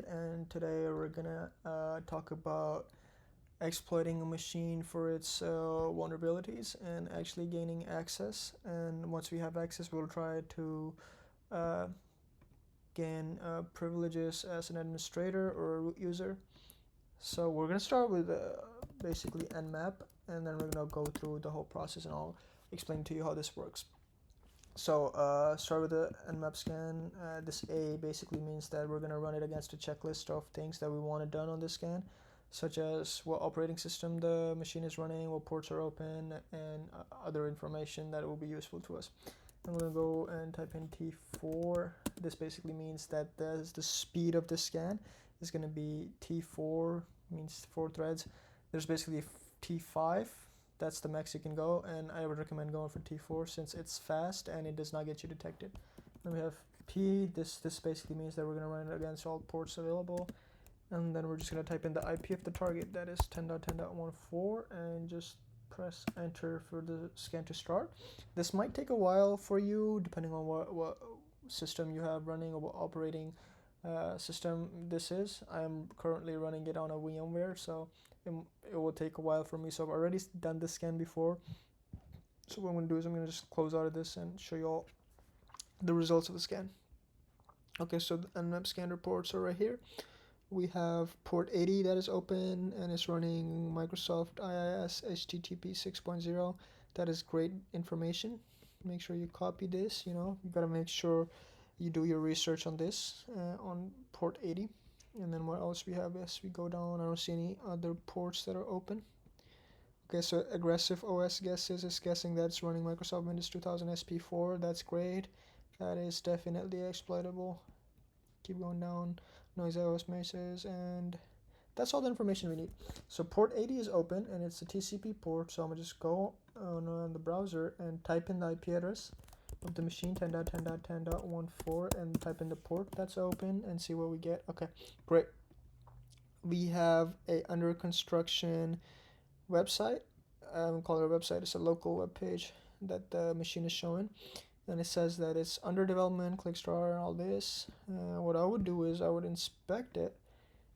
And today we're gonna talk about exploiting a machine for its vulnerabilities and actually gaining access. And once we have access, we'll try to uh, gain privileges as an administrator or a root user. So we're gonna start with basically Nmap, and then we're gonna go through the whole process, and I'll explain to you how this works. So start with the Nmap Scan. This A basically means that we're going to run it against a checklist of things that we want it done on this scan, such as what operating system the machine is running, what ports are open, and other information that will be useful to us. I'm going to go and type in T4. This basically means that the speed of the scan is going to be T4, means 4 threads. There's basically T5. That's the max you can go, and I would recommend going for T4 since it's fast and it does not get you detected. Then we have P. This basically means that we're going to run it against all ports available, and then we're just going to type in the IP of the target, that is 10.10.14, and just press enter for the scan to start. This might take a while for you depending on what system you have running or what operating system this is. I'm currently running it on a VMware, so it will take a while for me. So I've already done this scan before. So what I'm going to do is I'm going to just close out of this and show you all the results of the scan. Okay, so the Nmap Scan reports are right here. We have port 80 that is open and it's running Microsoft IIS HTTP 6.0. That is great information. Make sure you copy this, you got to make sure you do your research on this on port 80. And then what else we have as we go down, I don't see any other ports that are open. Okay, so aggressive OS guesses is guessing that it's running Microsoft Windows 2000 SP4. That's great. That is definitely exploitable. Keep going down. Noisy OS meshes, and that's all the information we need. So port 80 is open and it's a TCP port, so I'm gonna just go on the browser and type in the IP address of the machine, 10.10.10.14, and type in the port that's open and see what we get. Okay, great. We have a under construction website. I don't call it a website, it's a local web page that the machine is showing, and it says that it's under development, click start, and all this. What I would do is I would inspect it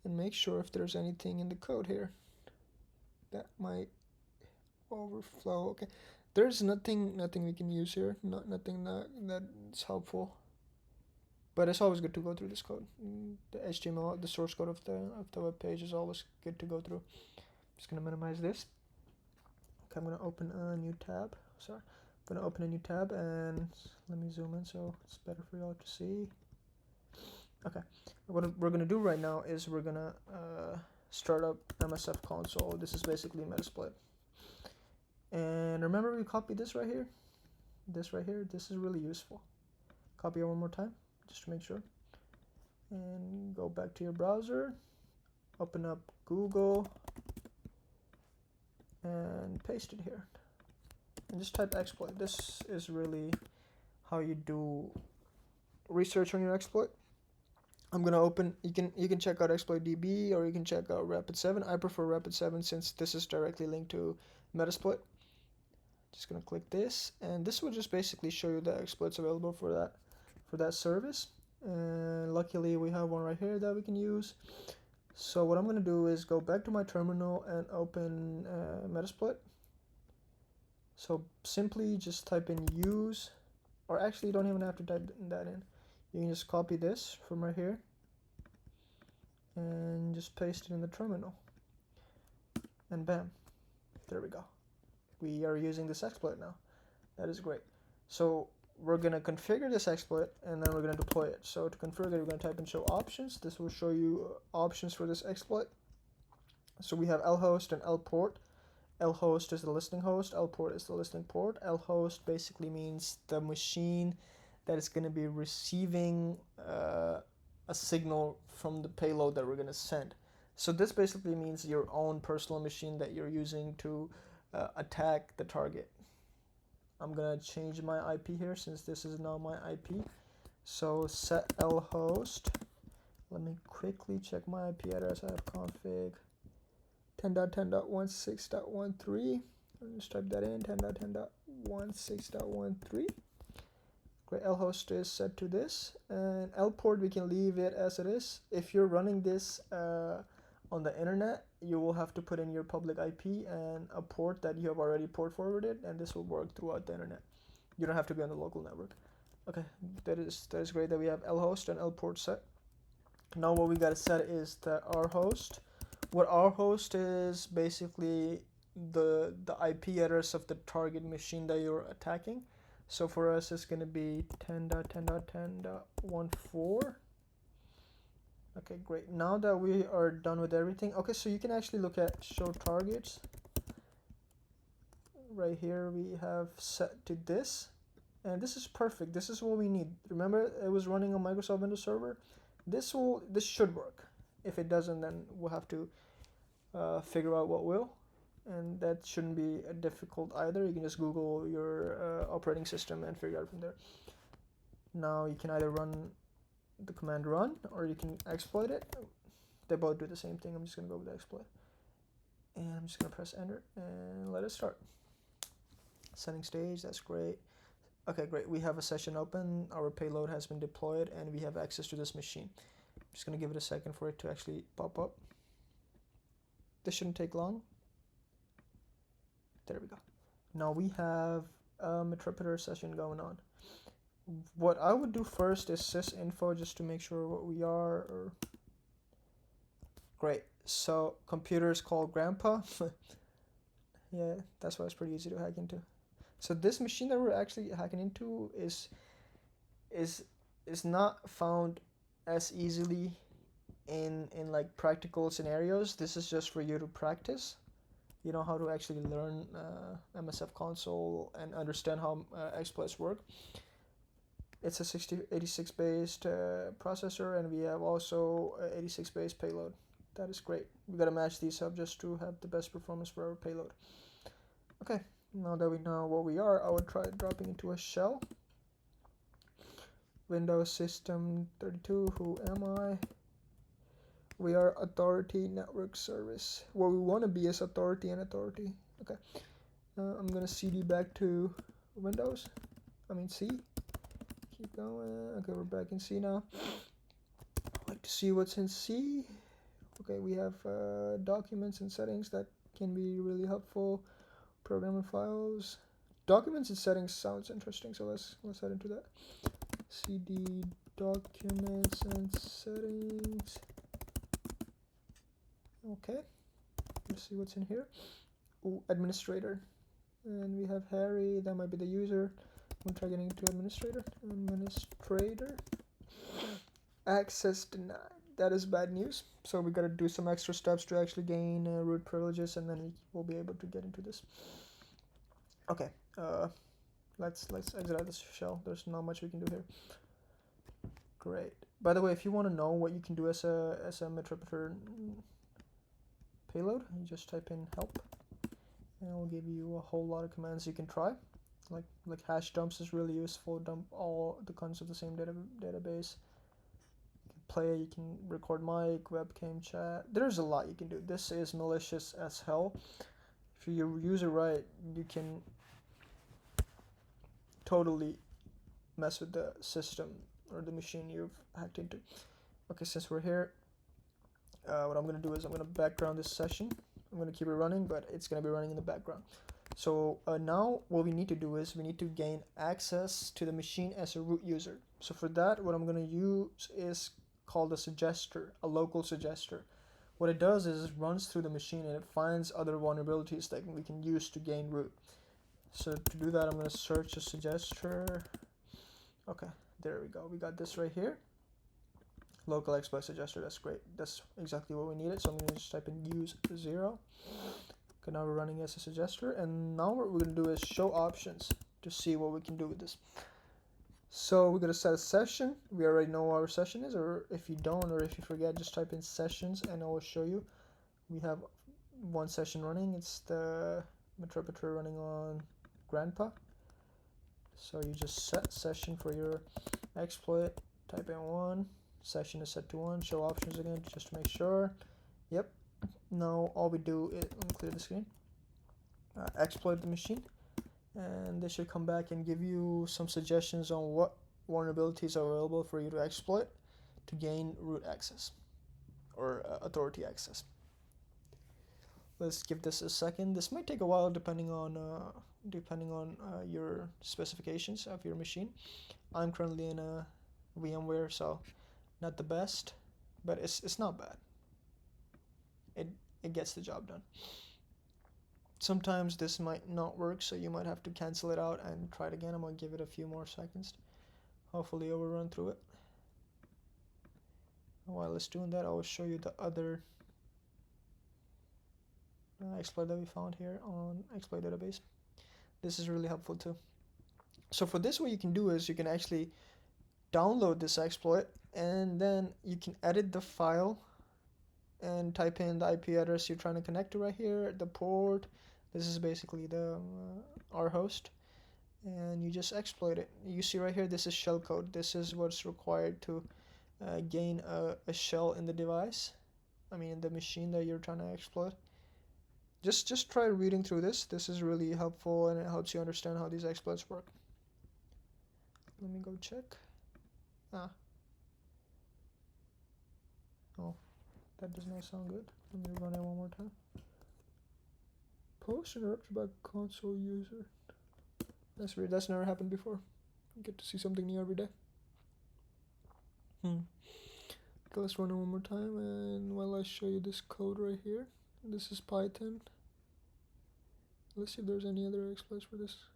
and make sure if there's anything in the code here that might overflow. Okay, there's nothing we can use here, nothing that's helpful, but it's always good to go through this code. The HTML, the source code of the web page is always good to go through. I'm just gonna minimize this. Okay, I'm gonna open a new tab. Sorry, I'm gonna open a new tab and let me zoom in so it's better for y'all to see. Okay, what we're gonna do right now is we're gonna start up MSF console. This is basically Metasploit. And remember we copied this right here? This right here, this is really useful. Copy it one more time, just to make sure. And go back to your browser, open up Google, and paste it here. And just type exploit. This is really how you do research on your exploit. I'm gonna open, you can check out exploit.db or you can check out Rapid7. I prefer Rapid7 since this is directly linked to Metasploit. Just gonna click this, and this will just basically show you the exploits available for that service. And luckily we have one right here that we can use. So what I'm gonna do is go back to my terminal and open Metasploit. So simply just type in use, or actually you don't even have to type that in. You can just copy this from right here and just paste it in the terminal, and bam, there we go. We are using this exploit now. That is great. So we're gonna configure this exploit and then we're gonna deploy it. So to configure it, we're gonna type in show options. This will show you options for this exploit. So we have lhost and lport. Lhost is the listening host, lport is the listening port. Lhost basically means the machine that is going to be receiving a signal from the payload that we're going to send. So this basically means your own personal machine that you're using to attack the target. I'm going to change my IP here since this is now my IP. So set lhost. Let me quickly check my IP address. I have config 10.10.16.13. I'll just type that in, 10.10.16.13. Great, lhost is set to this, and lport we can leave it as it is. If you're running this on the internet, you will have to put in your public IP and a port that you have already port forwarded, and this will work throughout the internet. You don't have to be on the local network. Okay, that is great that we have lhost and lport set. Now what we gotta set is the our host. What our host is basically the IP address of the target machine that you're attacking. So for us, it's going to be 10.10.10.14. Okay, great. Now that we are done with everything, okay, so you can actually look at show targets. Right here, we have set to this, and this is perfect. This is what we need. Remember, it was running on Microsoft Windows Server. This should work. If it doesn't, then we'll have to figure out what will. And that shouldn't be difficult either. You can just Google your operating system and figure out from there. Now you can either run the command run or you can exploit it. They both do the same thing. I'm just going to go with the exploit. And I'm just going to press enter and let it start. Setting stage, that's great. Okay, great. We have a session open. Our payload has been deployed and we have access to this machine. I'm just going to give it a second for it to actually pop up. This shouldn't take long. There we go. Now we have a Metropeter session going on. What I would do first is sysinfo just to make sure what we are. Great. So computer is called Grandpa. Yeah, that's why it's pretty easy to hack into. So this machine that we're actually hacking into is not found as easily in like practical scenarios. This is just for you to practice. You know how to actually learn MSF console and understand how exploits work. It's a 86 based processor, and we have also a 86 based payload. That is great. We gotta match these up just to have the best performance for our payload. Okay, now that we know what we are, I would try dropping into a shell. Windows System 32, who am I? We are Authority Network Service. What we want to be is Authority and Authority. Okay. I'm going to CD back to Windows. C. Keep going. Okay, we're back in C now. I'd like to see what's in C. Okay, we have documents and settings that can be really helpful. Program and files. Documents and settings sounds interesting, so let's head into that. CD documents and settings. Okay, let's see what's in here. Ooh, administrator. And we have Harry, that might be the user. I'm gonna try getting into administrator. Administrator. Access denied. That is bad news. So we gotta do some extra steps to actually gain root privileges, and then we'll be able to get into this. Okay, let's exit out this shell. There's not much we can do here. Great. By the way, if you want to know what you can do as a Metropeter payload, you just type in help, and it will give you a whole lot of commands you can try. Like hash dumps is really useful. Dump all the contents of the same database. You can play, you can record mic, webcam, chat. There's a lot you can do. This is malicious as hell. If you use it right, you can totally mess with the system or the machine you've hacked into. Okay, since we're here, what I'm going to do is I'm going to background this session. I'm going to keep it running, but it's going to be running in the background. So now what we need to do is we need to gain access to the machine as a root user. So for that, what I'm going to use is called a suggester, a local suggester. What it does is it runs through the machine and it finds other vulnerabilities that we can use to gain root. So to do that, I'm going to search a suggester. Okay, there we go. We got this right here. Local exploit suggester, that's great. That's exactly what we needed. So I'm going to just type in use 0. Okay, now we're running as a suggester. And now what we're going to do is show options to see what we can do with this. So we're going to set a session. We already know what our session is, or if you don't, or if you forget, just type in sessions and I will show you. We have one session running. It's the Metropeter running on Grandpa. So you just set session for your exploit, type in 1, session is set to 1, show options again just to make sure. Yep. Now all we do is, let me clear the screen, exploit the machine, and they should come back and give you some suggestions on what vulnerabilities are available for you to exploit to gain root access or authority access. Let's give this a second. This might take a while depending on your specifications of your machine. I'm currently in a VMware, so not the best, but it's not bad. It gets the job done. Sometimes this might not work, so you might have to cancel it out and try it again. I'm gonna give it a few more seconds. Hopefully it will run through it. While it's doing that, I will show you the other exploit that we found here on exploit database. This is really helpful too. So for this, what you can do is you can actually download this exploit, and then you can edit the file and type in the IP address you're trying to connect to right here, the port. This is basically the our host, and you just exploit it. You see right here, this is shellcode. This is what's required to gain a shell in the device. I mean, in the machine that you're trying to exploit. Just try reading through this. This is really helpful, and it helps you understand how these exploits work. Let me go check. Oh, that does not sound good. Let me run it one more time. Post interrupted by console user. That's weird. That's never happened before. You get to see something new every day. Okay, let's run it one more time, and while I show you this code right here, this is Python. Let's see if there's any other exploits for this.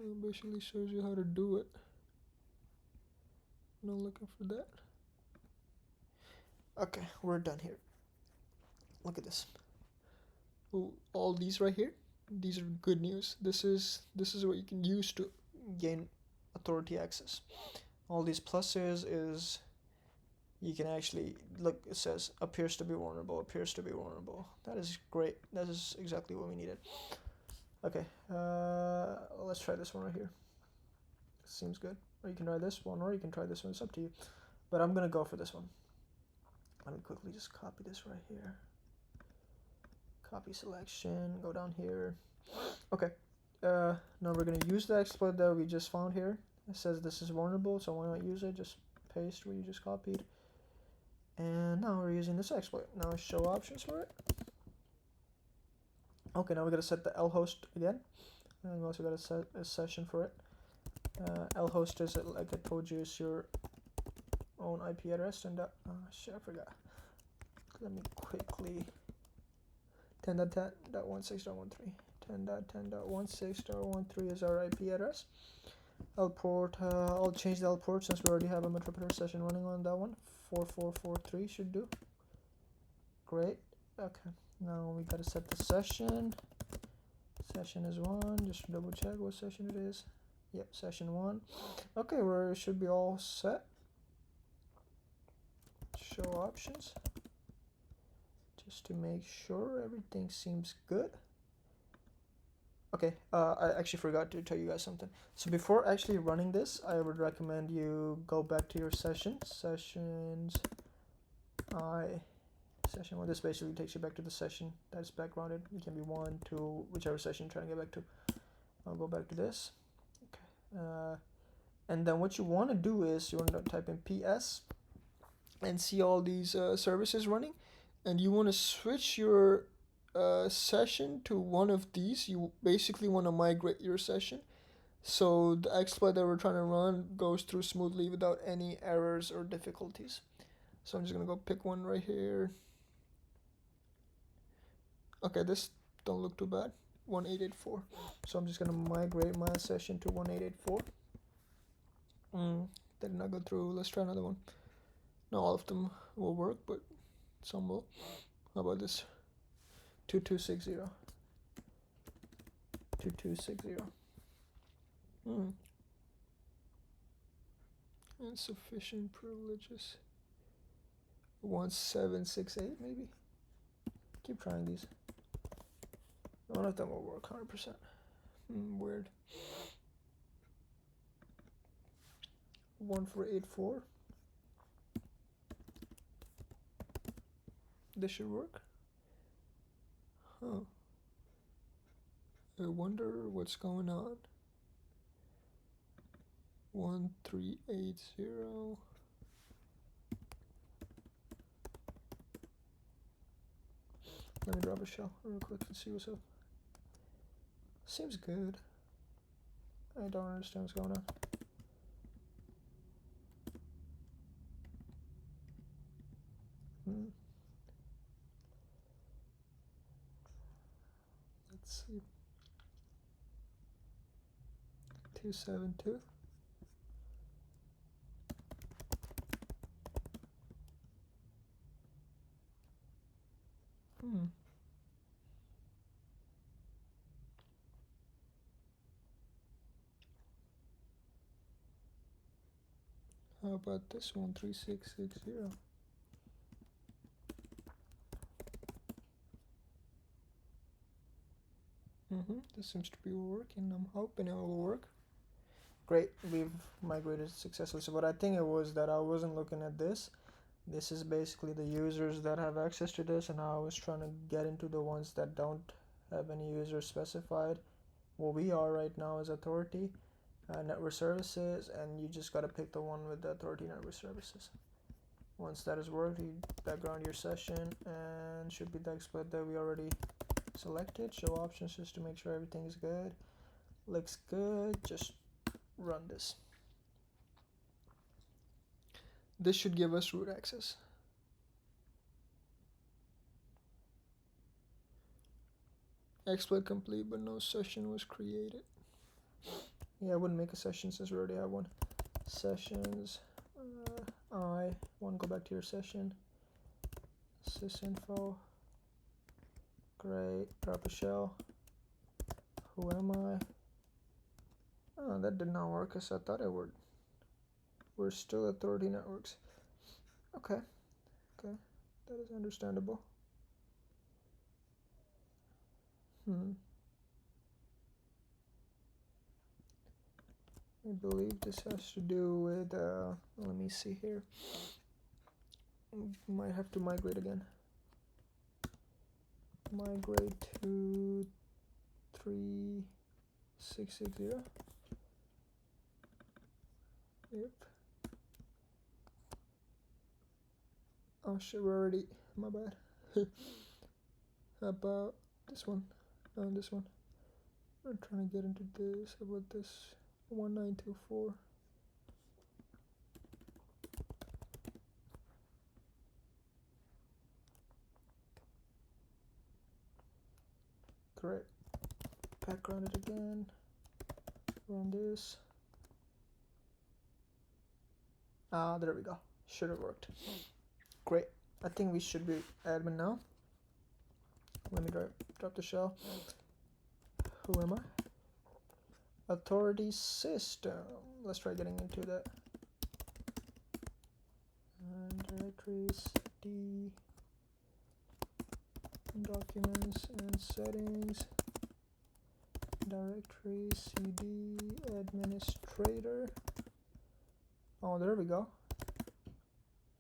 It basically shows you how to do it. Not looking for that. Okay, we're done here. Look at this. Ooh, all these right here, these are good news. This is what you can use to gain authority access. All these pluses is you can actually look. It says appears to be vulnerable. Appears to be vulnerable. That is great. That is exactly what we needed. Okay, let's try this one right here. Seems good. Or you can try this one, or you can try this one. It's up to you. But I'm gonna go for this one. Let me quickly just copy this right here. Copy selection. Go down here. Okay. Now we're gonna use the exploit that we just found here. It says this is vulnerable, so why not use it? Just paste what you just copied. And now we're using this exploit. Now show options for it. Okay, now we gotta set the L host again. And we also gotta set a session for it. L host is, like I told you, is your own IP address. And shit, I forgot. Let me quickly 10.10.16.13. 10.10.16.13 is our IP address. L port, I'll change the L port since we already have a Metropreter session running on that one. 4443 should do. Great. Okay, now we gotta set the session. Session is 1. Just double check what session it is. Yep, session 1. Okay, we should be all set. Show options. Just to make sure everything seems good. Okay, I actually forgot to tell you guys something. So before actually running this, I would recommend you go back to your sessions. Session 1. This basically takes you back to the session that's backgrounded. It can be 1, 2, whichever session you're trying to get back to. I'll go back to this. Okay. And then what you want to do is you want to type in PS and see all these services running, and you want to switch your session to one of these. You basically want to migrate your session so the exploit that we're trying to run goes through smoothly without any errors or difficulties. So I'm just gonna go pick one right here. Okay, this don't look too bad. 1884. So I'm just gonna migrate my session to 1884. That did not go through. Let's try another one. Not all of them will work, but some will. How about this? 2260. 2260. Insufficient privileges. 1768 maybe. Keep trying these. None of them will work 100%. Weird. 1484. This should work. Huh. I wonder what's going on. 1380. Let me drop a shell real quick and see what's up. Seems good. I don't understand what's going on. Let's see. 272. How about this one? 3660. This seems to be working. I'm hoping it will work. Great, we've migrated successfully. So what I think it was that I wasn't looking at this. This is basically the users that have access to this, and I was trying to get into the ones that don't have any users specified. What we are right now is authority, network services, and you just got to pick the one with the authority network services. Once that has worked, you background your session, and should be the exploit that we already selected. Show options just to make sure everything is good. Looks good. Just run this. This should give us root access. Exploit complete, but no session was created. Yeah, I wouldn't make a session since we already have one. Sessions. I want to go back to your session. Sysinfo. Great. Drop a shell. Who am I? Oh, that did not work as I thought it would. We're still authority networks. Okay. Okay. That is understandable. I believe this has to do with, let me see here. Might have to migrate again. Migrate to 3660. Yep. Oh shit, we're already, my bad. How about this one? No, this one. I'm trying to get into this. How about this? 1924. Correct. Background it again. Run this. There we go. Should have worked. Great. I think we should be admin now. Let me drop the shell. Who am I? Authority system. Let's try getting into that. And directories, D, documents and settings, directories, CD, administrator. Oh, there we go.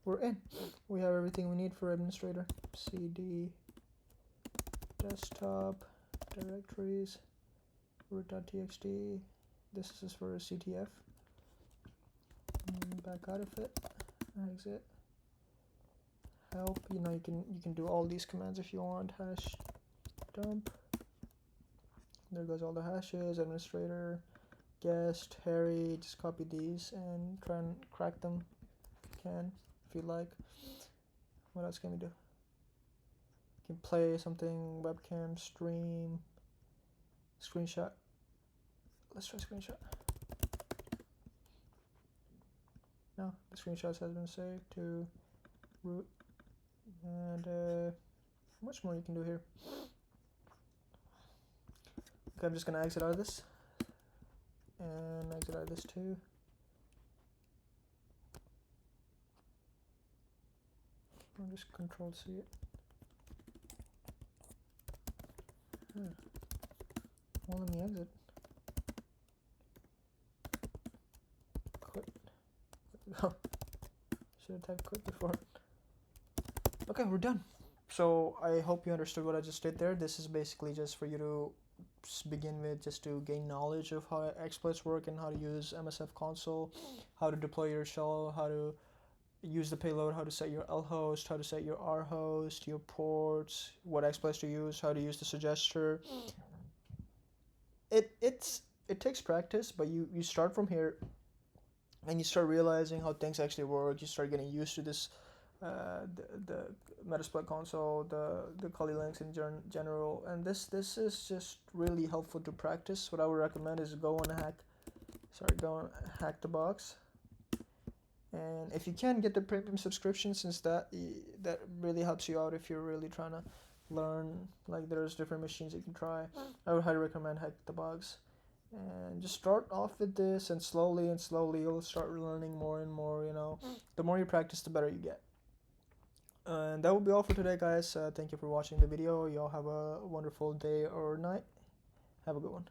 We're in. We have everything we need for administrator. CD, desktop, directories, root.txt. This is for a CTF. Back out of it. Exit. Help. You know, you can do all these commands if you want. Hash dump. There goes all the hashes. Administrator, guest, Harry. Just copy these and try and crack them if you can, if you like. What else can we do? You can play something, webcam, stream, screenshot. Let's try screenshot. No, the screenshots has been saved to root. And how much more you can do here? Okay, I'm just gonna exit out of this and exit out of this too. I'll just control C it. Well, let me exit. Quit. Oh, should have typed quit before. Okay, we're done. So I hope you understood what I just did there. This is basically just for you to begin with, just to gain knowledge of how exploits work and how to use MSF console, how to deploy your shell, how to use the payload, how to set your L host, how to set your R host, your ports, what exploits to use, how to use the suggester. It takes practice, but you start from here, and you start realizing how things actually work. You start getting used to this, the Metasploit console, the Kali links in general, and this is just really helpful to practice. What I would recommend is go and hack the box. And if you can, get the premium subscription, since that really helps you out if you're really trying to learn. Like, there's different machines you can try. I would highly recommend Hack the Box. And just start off with this, and slowly you'll start learning more and more. The more you practice, the better you get. And that will be all for today, guys. Thank you for watching the video. Y'all have a wonderful day or night. Have a good one.